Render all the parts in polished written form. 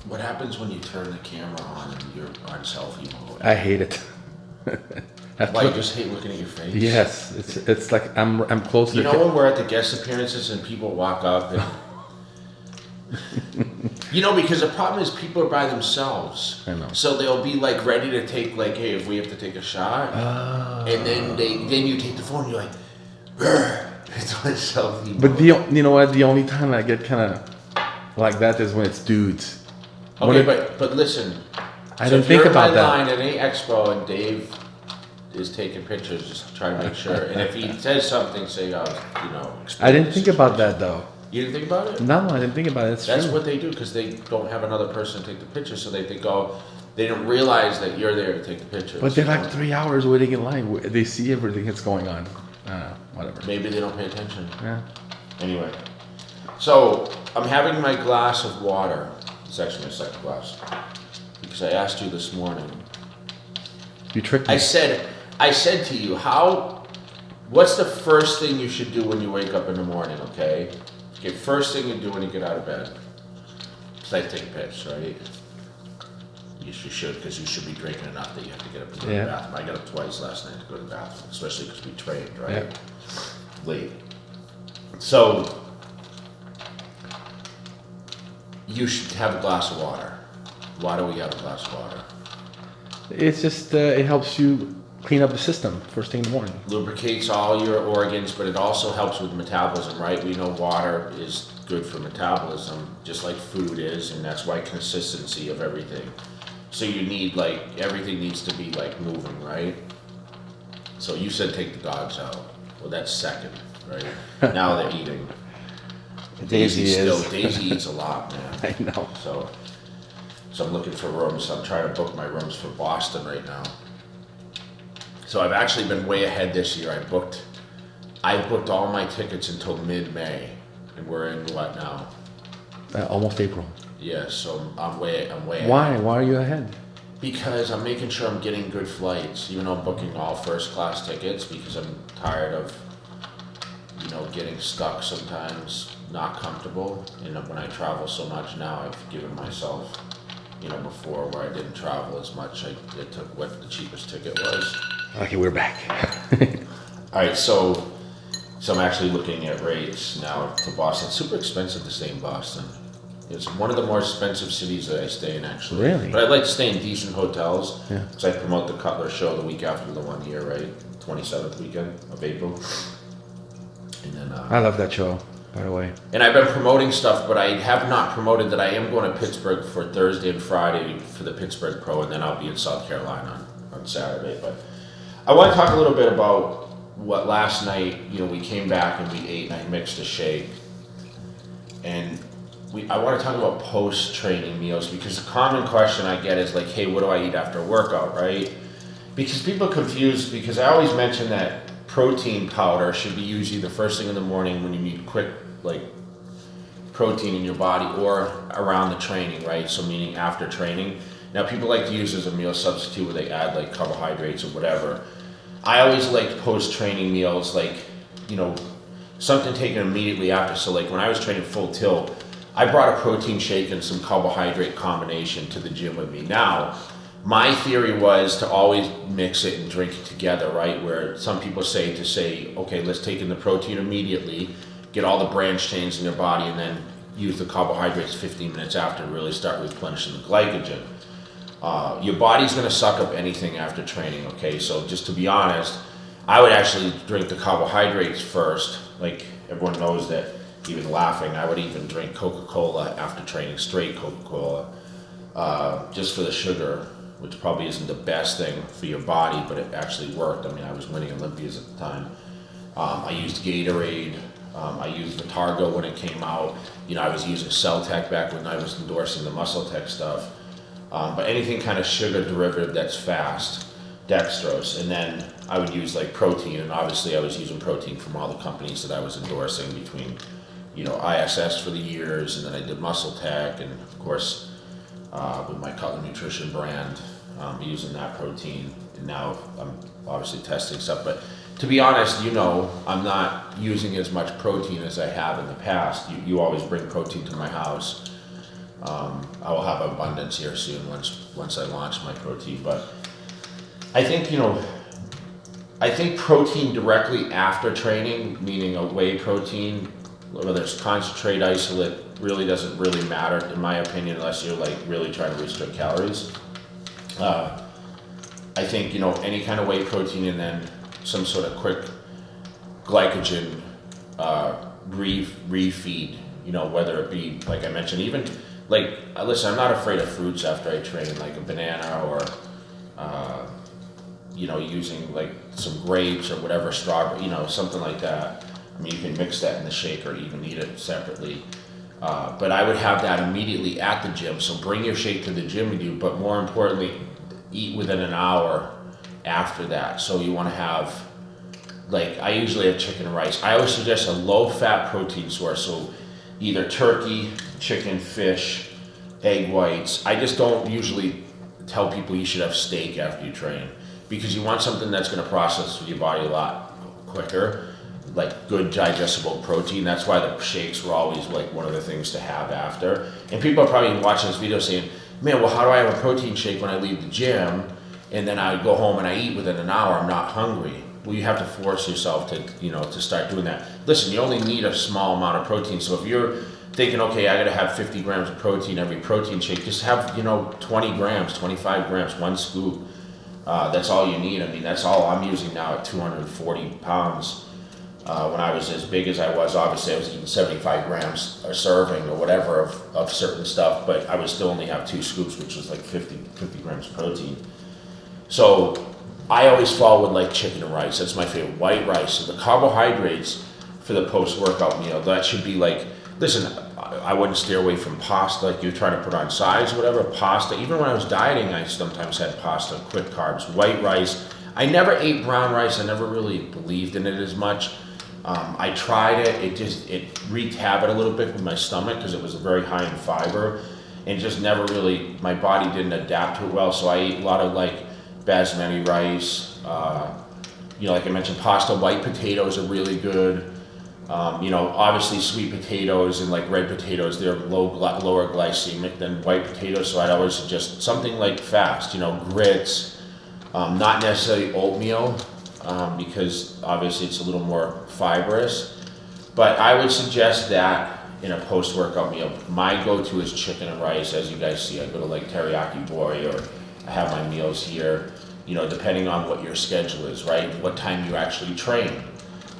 What happens when you turn the camera on and you're on selfie mode? I hate it. Why, you just hate looking at your face? Yes, it's like I'm closer. You know when we're at the guest appearances and people walk up and you know, because the problem is people are by themselves. I know. So they'll be like ready to take like, hey, if we have to take a shot, and then you take the phone and you're like, "Brr." It's on selfie. But you know what? The only time I get kind of like that is when it's dudes. Okay, but listen. I didn't think about that. If you're in my line at any expo and Dave is taking pictures, just try to make sure. And if he says something, say, I didn't think about that though. You didn't think about it? No, I didn't think about it. That's what they do because they don't have another person to take the picture, so they think, they don't realize that you're there to take the picture. But they're like 3 hours waiting in line. They see everything that's going on. Whatever. Maybe they don't pay attention. Yeah. Anyway, so I'm having my glass of water. It's actually my second glass because I asked you this morning. You tricked me. I said to you, what's the first thing you should do when you wake up in the morning, okay? Okay, first thing you do when you get out of bed. It's like take a piss, right? Yes, you should, because you should be drinking enough that you have to get up and go to the bathroom. I got up twice last night to go to the bathroom, especially because we trained, right? Yeah. Late. So, you should have a glass of water. Why do we have a glass of water? It's just it helps you clean up the system first thing in the morning. Lubricates all your organs, but it also helps with metabolism, right? We know water is good for metabolism, just like food is, and that's why consistency of everything. So you need everything needs to be moving, right? So you said take the dogs out. Well, that's second, right? Now they're eating. Daisy eats a lot, man. I know. So I'm looking for rooms. I'm trying to book my rooms for Boston right now. So I've actually been way ahead this year. I booked all my tickets until mid-May, and we're in what now? Almost April. Yeah, so I'm way ahead. Why? Why are you ahead? Because I'm making sure I'm getting good flights, even though I'm booking all first class tickets because I'm tired of, getting stuck sometimes, not comfortable. When I travel so much now, I've given myself, before where I didn't travel as much, it took what the cheapest ticket was. Okay, we're back. All right, so I'm actually looking at rates now to Boston. It's super expensive to stay in Boston. It's one of the more expensive cities that I stay in, actually. Really? But I like to stay in decent hotels. Yeah. Because I promote the Cutler show the week after the 1 year, right? 27th weekend of April. And then I love that show, by the way. and I've been promoting stuff, but I have not promoted that I am going to Pittsburgh for Thursday and Friday for the Pittsburgh Pro, and then I'll be in South Carolina on Saturday. But I want to talk a little bit about what last night, we came back and we ate and I mixed a shake. And I want to talk about post-training meals because the common question I get is like, hey, what do I eat after a workout, right? Because people are confused because I always mention that protein powder should be used either first thing in the morning when you need quick, protein in your body or around the training, right? So meaning after training. Now people like to use as a meal substitute where they add carbohydrates or whatever. I always liked post-training meals, something taken immediately after. So when I was training full tilt, I brought a protein shake and some carbohydrate combination to the gym with me. Now, my theory was to always mix it and drink it together, right? Where some people say, okay, let's take in the protein immediately, get all the branch chains in your body, and then use the carbohydrates 15 minutes after to really start replenishing the glycogen. Your body's going to suck up anything after training, okay? So just to be honest, I would actually drink the carbohydrates first. Everyone knows that, even laughing, I would even drink Coca-Cola after training, straight Coca-Cola, just for the sugar, which probably isn't the best thing for your body, but it actually worked. I mean, I was winning Olympias at the time. I used Gatorade. I used Vitargo when it came out. I was using Celtec back when I was endorsing the Muscle Tech stuff. But anything kind of sugar derivative that's fast, dextrose, and then I would use protein, and obviously I was using protein from all the companies that I was endorsing between, ISS for the years, and then I did Muscle Tech, and of course with my Cutler Nutrition brand, using that protein, and now I'm obviously testing stuff. But to be honest, I'm not using as much protein as I have in the past. You always bring protein to my house. I will have abundance here soon once I launch my protein. But I think, I think protein directly after training, meaning a whey protein, whether it's concentrate, isolate, really doesn't really matter in my opinion, unless you're like really trying to restrict calories. I think, any kind of whey protein and then some sort of quick glycogen refeed, whether it be, like I mentioned, even like, listen, I'm not afraid of fruits after I train, like a banana or, using like some grapes or whatever, strawberry, something like that. I mean, you can mix that in the shake or even eat it separately. But I would have that immediately at the gym. So bring your shake to the gym with you, but more importantly, eat within an hour after that. So you want to have, like, I usually have chicken and rice. I always suggest a low-fat protein source. So either turkey, chicken, fish, egg whites. I just don't usually tell people you should have steak after you train, because you want something that's going to process through your body a lot quicker, like good digestible protein. That's why the shakes were always like one of the things to have after. And people are probably watching this video saying, man, well, how do I have a protein shake when I leave the gym and then I go home and I eat within an hour, I'm not hungry? Well, you have to force yourself to, to start doing that. Listen, you only need a small amount of protein. So if you're thinking, okay, I gotta have 50 grams of protein every protein shake, just have, 20 grams, 25 grams, one scoop. That's all you need. I mean, that's all I'm using now at 240 pounds. When I was as big as I was, obviously I was eating 75 grams a serving or whatever of certain stuff, but I would still only have 2 scoops, which was like 50 grams of protein. So I always follow with like chicken and rice. That's my favorite, white rice. So the carbohydrates for the post-workout meal, that should be like, listen, I wouldn't steer away from pasta, like you're trying to put on size or whatever, pasta. Even when I was dieting, I sometimes had pasta, quick carbs, white rice. I never ate brown rice. I never really believed in it as much. I tried it, it wreaked havoc a little bit with my stomach because it was very high in fiber, and just never really, my body didn't adapt to it well. So I ate a lot of like basmati rice, like I mentioned, pasta. White potatoes are really good. Obviously sweet potatoes and like red potatoes, they're lower glycemic than white potatoes. So I'd always suggest something like fast, grits, not necessarily oatmeal, because obviously it's a little more fibrous. But I would suggest that in a post-workout meal. My go-to is chicken and rice. As you guys see, I go to like Teriyaki Boy, or I have my meals here, depending on what your schedule is, right? What time you actually train.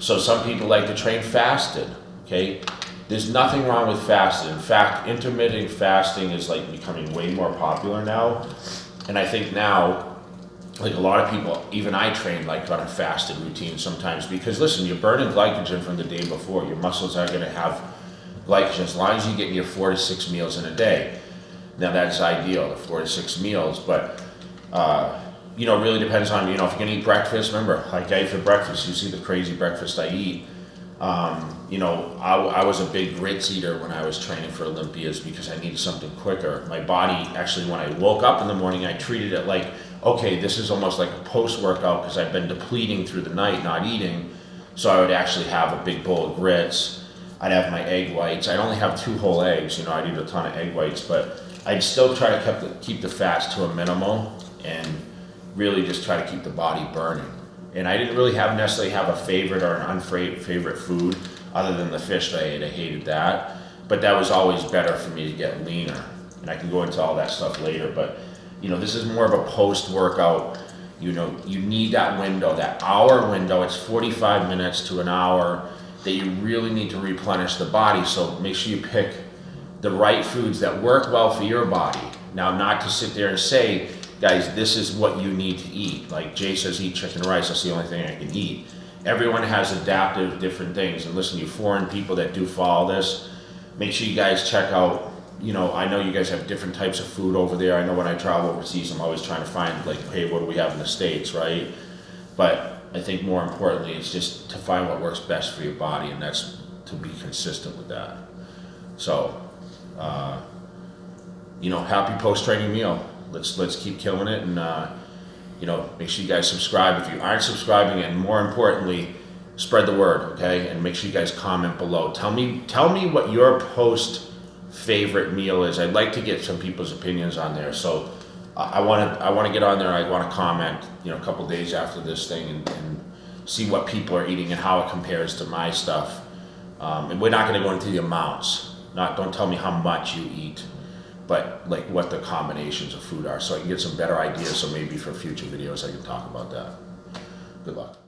So some people like to train fasted, okay? There's nothing wrong with fasting. In fact, intermittent fasting is like becoming way more popular now. And I think now, like a lot of people, even I train like on a fasted routine sometimes, because listen, you're burning glycogen from the day before. Your muscles are gonna have glycogen as long as you get your 4 to 6 meals in a day. Now that's ideal, the 4 to 6 meals, but really depends on, if you're gonna eat breakfast. Remember, like I eat for breakfast, you see the crazy breakfast I eat. I was a big grits eater when I was training for Olympias because I needed something quicker. My body, actually, when I woke up in the morning, I treated it like, okay, this is almost like a post-workout because I've been depleting through the night, not eating. So I would actually have a big bowl of grits. I'd have my egg whites. I'd only have 2 whole eggs. I'd eat a ton of egg whites, but I'd still try to keep the fats to a minimal and really just try to keep the body burning. And I didn't really necessarily have a favorite or an unfavorite food other than the fish that I ate. I hated that, but that was always better for me to get leaner. And I can go into all that stuff later, but this is more of a post-workout. You need that window, that hour window. It's 45 minutes to an hour that you really need to replenish the body. So make sure you pick the right foods that work well for your body. Now, not to sit there and say, guys, this is what you need to eat. Like Jay says, eat chicken and rice. That's the only thing I can eat. Everyone has adaptive different things. And listen, you foreign people that do follow this, make sure you guys check out, I know you guys have different types of food over there. I know when I travel overseas, I'm always trying to find like, hey, what do we have in the States, right? But I think more importantly, it's just to find what works best for your body, and that's to be consistent with that. So, happy post-training meal. Let's keep killing it, and make sure you guys subscribe if you aren't subscribing, and more importantly, spread the word, okay? And make sure you guys comment below. Tell me what your post favorite meal is. I'd like to get some people's opinions on there. So I want to get on there. I want to comment, a couple days after this thing and see what people are eating and how it compares to my stuff. And we're not going to go into the amounts. Don't tell me how much you eat, but like what the combinations of food are, so I can get some better ideas. So maybe for future videos I can talk about that. Good luck.